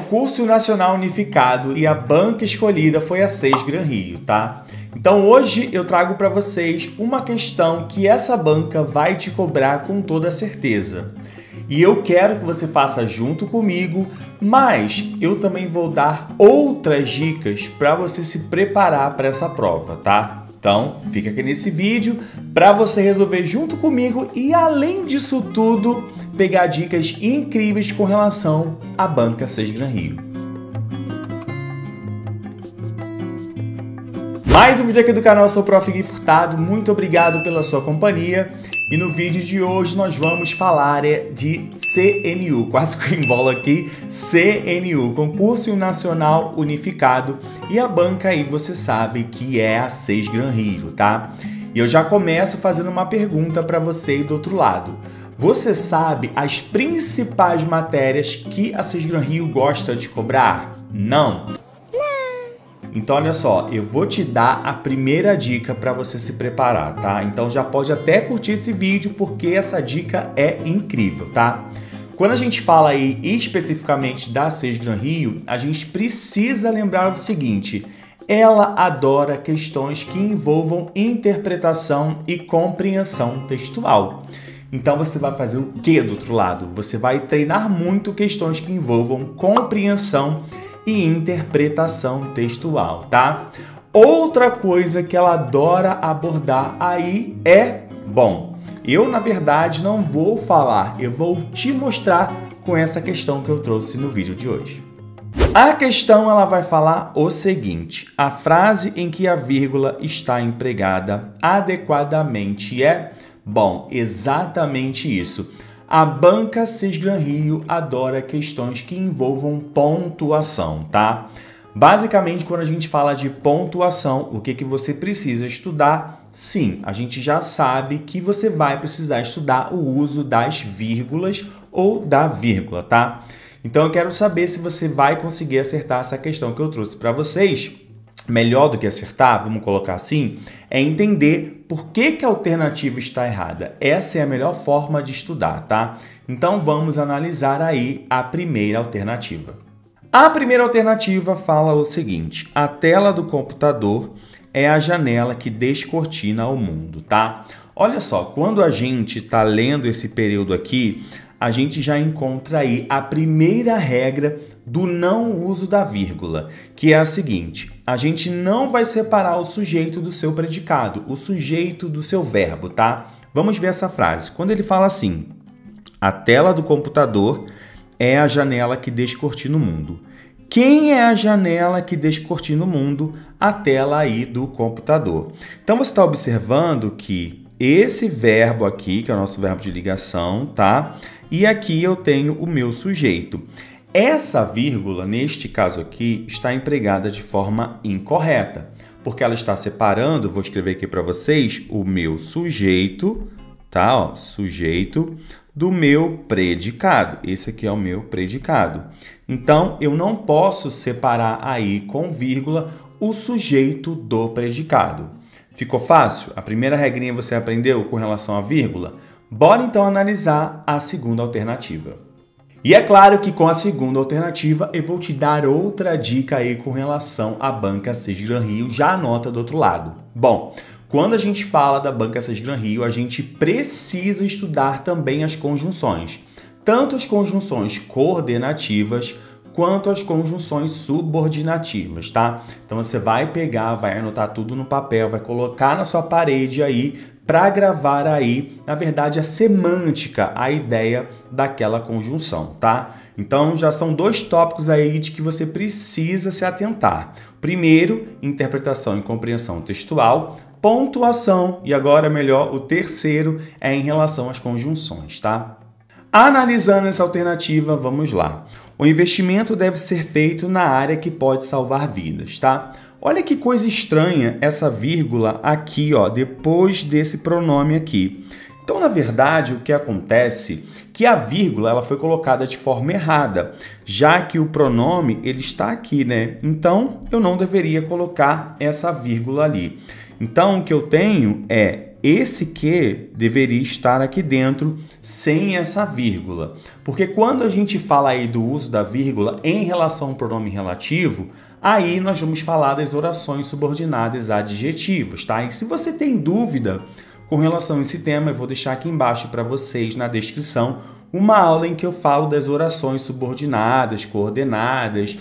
Concurso Nacional Unificado e a banca escolhida foi a SES Gran Rio, tá? Então hoje eu trago para vocês uma questão que essa banca vai te cobrar com toda certeza. E eu quero que você faça junto comigo, mas eu também vou dar outras dicas para você se preparar para essa prova, tá? Então fica aqui nesse vídeo para você resolver junto comigo e, além disso tudo, pegar dicas incríveis com relação à banca SES Gran Rio. Mais um vídeo aqui do canal, eu sou o Prof. Gui Furtado, muito obrigado pela sua companhia. E no vídeo de hoje nós vamos falar de CNU, quase que eu embolo aqui, CNU, Concurso Nacional Unificado, e a banca aí você sabe que é a SES Gran Rio, tá? E eu já começo fazendo uma pergunta para você do outro lado. Você sabe as principais matérias que a SES Gran Rio gosta de cobrar? Não? Então, olha só, eu vou te dar a primeira dica para você se preparar, tá? Então, já pode até curtir esse vídeo, porque essa dica é incrível, tá? Quando a gente fala aí especificamente da SES Gran Rio, a gente precisa lembrar o seguinte: ela adora questões que envolvam interpretação e compreensão textual. Então, você vai fazer o que do outro lado? Você vai treinar muito questões que envolvam compreensão e interpretação textual, tá? Outra coisa que ela adora abordar aí é, bom, eu na verdade não vou falar, eu vou te mostrar com essa questão que eu trouxe no vídeo de hoje. A questão ela vai falar o seguinte: a frase em que a vírgula está empregada adequadamente é, bom, exatamente isso. A banca SES Gran Rio adora questões que envolvam pontuação, tá? Basicamente, quando a gente fala de pontuação, o que você precisa estudar? Sim, a gente já sabe que você vai precisar estudar o uso das vírgulas ou da vírgula, tá? Então, eu quero saber se você vai conseguir acertar essa questão que eu trouxe para vocês. Melhor do que acertar, vamos colocar assim, é entender por que a alternativa está errada. Essa é a melhor forma de estudar, tá? Então vamos analisar aí a primeira alternativa. A primeira alternativa fala o seguinte: a tela do computador é a janela que descortina o mundo, tá? Olha só, quando a gente está lendo esse período aqui, a gente já encontra aí a primeira regra do não uso da vírgula, que é a seguinte: a gente não vai separar o sujeito do seu predicado, o sujeito do seu verbo, tá? Vamos ver essa frase. Quando ele fala assim: a tela do computador é a janela que descortina o mundo. Quem é a janela que descortina o mundo? A tela aí do computador. Então você está observando que esse verbo aqui, que é o nosso verbo de ligação, tá? E aqui eu tenho o meu sujeito. Essa vírgula, neste caso aqui, está empregada de forma incorreta, porque ela está separando, vou escrever aqui para vocês, o meu sujeito, tá? Ó, sujeito do meu predicado. Esse aqui é o meu predicado. Então, eu não posso separar aí com vírgula o sujeito do predicado. Ficou fácil? A primeira regrinha você aprendeu com relação à vírgula? Bora então analisar a segunda alternativa. E é claro que com a segunda alternativa eu vou te dar outra dica aí com relação à banca SES Gran Rio, já anota do outro lado. Bom, quando a gente fala da banca SES Gran Rio, a gente precisa estudar também as conjunções, tanto as conjunções coordenativas quanto as conjunções subordinativas, tá? Então você vai pegar, vai anotar tudo no papel, vai colocar na sua parede aí para gravar aí, na verdade, a semântica, a ideia daquela conjunção, tá? Então já são dois tópicos aí de que você precisa se atentar. Primeiro, interpretação e compreensão textual, pontuação, e agora melhor, o terceiro é em relação às conjunções, tá? Analisando essa alternativa, vamos lá. O investimento deve ser feito na área que pode salvar vidas, tá? Olha que coisa estranha essa vírgula aqui, ó, depois desse pronome aqui. Então, na verdade, o que acontece é que a vírgula ela foi colocada de forma errada, já que o pronome ele está aqui, né? Então, eu não deveria colocar essa vírgula ali. Então, o que eu tenho é esse que deveria estar aqui dentro sem essa vírgula. Porque quando a gente fala aí do uso da vírgula em relação ao pronome relativo, aí nós vamos falar das orações subordinadas adjetivas, tá? E se você tem dúvida com relação a esse tema, eu vou deixar aqui embaixo para vocês na descrição uma aula em que eu falo das orações subordinadas, coordenadas,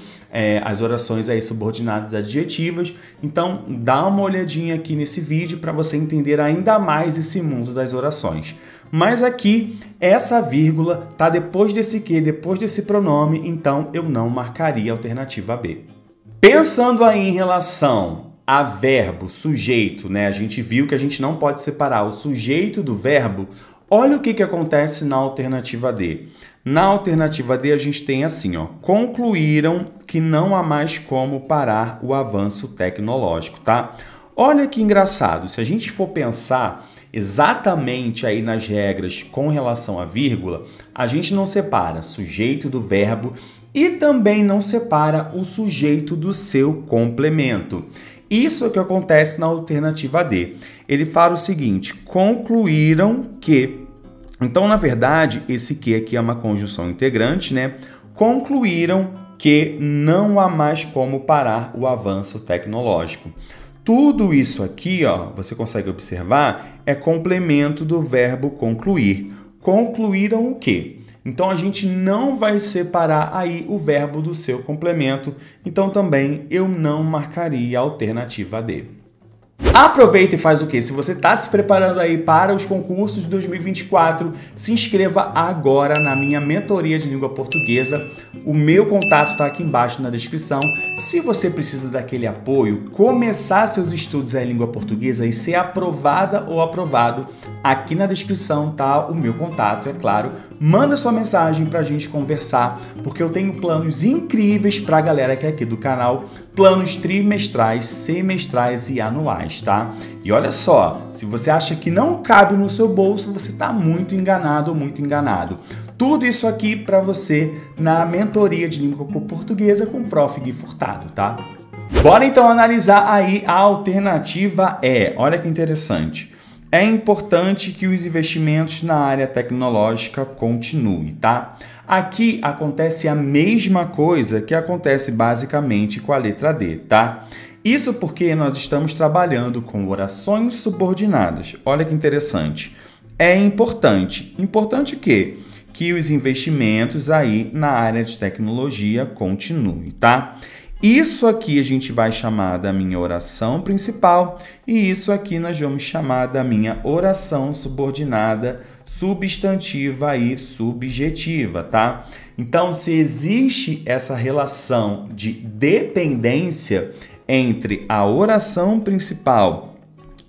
as orações aí subordinadas adjetivas. Então, dá uma olhadinha aqui nesse vídeo para você entender ainda mais esse mundo das orações. Mas aqui, essa vírgula tá depois desse que, depois desse pronome, então eu não marcaria a alternativa B. Pensando aí em relação a verbo, sujeito, né? A gente viu que a gente não pode separar o sujeito do verbo. Olha o que acontece na alternativa D. Na alternativa D, a gente tem assim, ó, concluíram que não há mais como parar o avanço tecnológico, tá? Olha que engraçado, se a gente for pensar exatamente aí nas regras com relação à vírgula, a gente não separa sujeito do verbo e também não separa o sujeito do seu complemento. Isso é o que acontece na alternativa D. Ele fala o seguinte, concluíram que... Então, na verdade, esse que aqui é uma conjunção integrante, né? Concluíram que não há mais como parar o avanço tecnológico. Tudo isso aqui, ó, você consegue observar, é complemento do verbo concluir. Concluíram o quê? Então, a gente não vai separar aí o verbo do seu complemento. Então, também eu não marcaria a alternativa D. Aproveita e faz o quê? Se você está se preparando aí para os concursos de 2024, se inscreva agora na minha mentoria de língua portuguesa. O meu contato está aqui embaixo na descrição. Se você precisa daquele apoio, começar seus estudos em língua portuguesa e ser aprovada ou aprovado, aqui na descrição tá o meu contato, é claro. Manda sua mensagem para a gente conversar, porque eu tenho planos incríveis para a galera que é aqui do canal, planos trimestrais, semestrais e anuais, tá? E olha só, se você acha que não cabe no seu bolso, você está muito enganado ou muito enganado. Tudo isso aqui para você na mentoria de língua portuguesa com o Prof. Gui Furtado, tá? Bora então analisar aí a alternativa E. Olha que interessante. É importante que os investimentos na área tecnológica continuem, tá? Aqui acontece a mesma coisa que acontece basicamente com a letra D, tá? Isso porque nós estamos trabalhando com orações subordinadas. Olha que interessante. É importante. Importante o quê? Que os investimentos aí na área de tecnologia continuem, tá? Isso aqui a gente vai chamar da minha oração principal e isso aqui nós vamos chamar da minha oração subordinada, substantiva e subjetiva, tá? Então, se existe essa relação de dependência entre a oração principal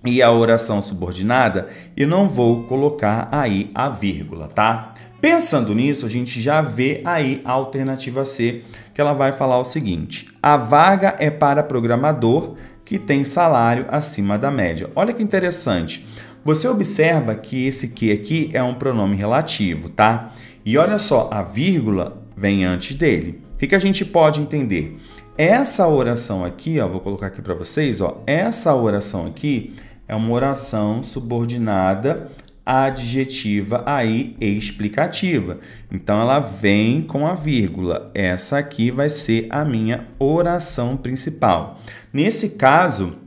e a oração subordinada, eu não vou colocar aí a vírgula, tá? Pensando nisso, a gente já vê aí a alternativa C, que ela vai falar o seguinte: a vaga é para programador que tem salário acima da média. Olha que interessante. Você observa que esse que aqui é um pronome relativo, tá? E olha só, a vírgula vem antes dele. O que a gente pode entender? Essa oração aqui, ó, vou colocar aqui para vocês, ó, essa oração aqui é uma oração subordinada adjetiva aí explicativa. Então, ela vem com a vírgula. Essa aqui vai ser a minha oração principal. Nesse caso,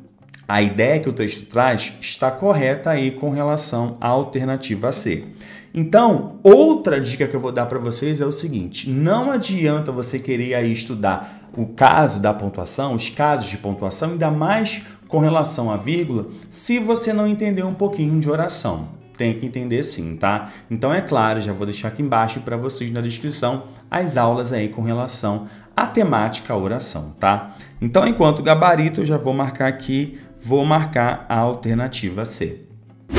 a ideia que o texto traz está correta aí com relação à alternativa C. Então, outra dica que eu vou dar para vocês é o seguinte: não adianta você querer aí estudar o caso da pontuação, os casos de pontuação, ainda mais com relação à vírgula, se você não entender um pouquinho de oração. Tem que entender sim, tá? Então, é claro, já vou deixar aqui embaixo para vocês na descrição as aulas aí com relação à temática oração, tá? Então, enquanto gabarito, eu já vou marcar aqui, vou marcar a alternativa C.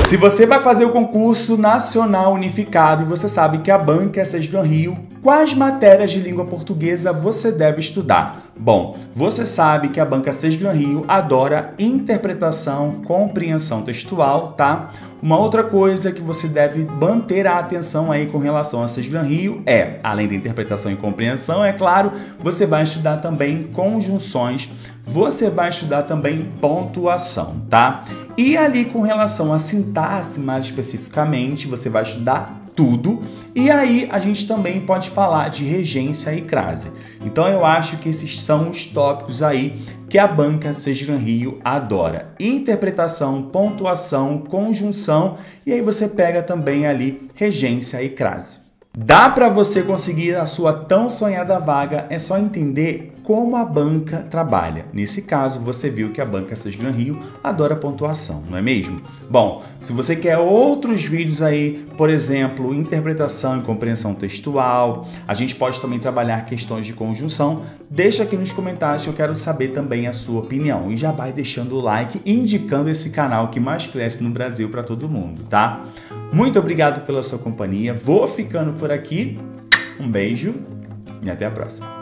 Se você vai fazer o concurso nacional unificado e você sabe que a banca é Sesgan Rio, quais matérias de língua portuguesa você deve estudar? Bom, você sabe que a banca Sesgan Rio adora interpretação, compreensão textual, tá? Uma outra coisa que você deve manter a atenção aí com relação a Sesgan Rio é, além da interpretação e compreensão, é claro, você vai estudar também conjunções, você vai estudar também pontuação, tá? E ali com relação à sintaxe estudasse mais especificamente, você vai estudar tudo, e aí a gente também pode falar de regência e crase. Então eu acho que esses são os tópicos aí que a banca Sesgran Rio adora: interpretação, pontuação, conjunção, e aí você pega também ali regência e crase. Dá para você conseguir a sua tão sonhada vaga, é só entender como a banca trabalha. Nesse caso, você viu que a banca Sesgran Rio adora pontuação, não é mesmo? Bom, se você quer outros vídeos aí, por exemplo, interpretação e compreensão textual, a gente pode também trabalhar questões de conjunção, deixa aqui nos comentários que eu quero saber também a sua opinião. E já vai deixando o like e indicando esse canal que mais cresce no Brasil para todo mundo, tá? Muito obrigado pela sua companhia, vou ficando por aqui, um beijo e até a próxima.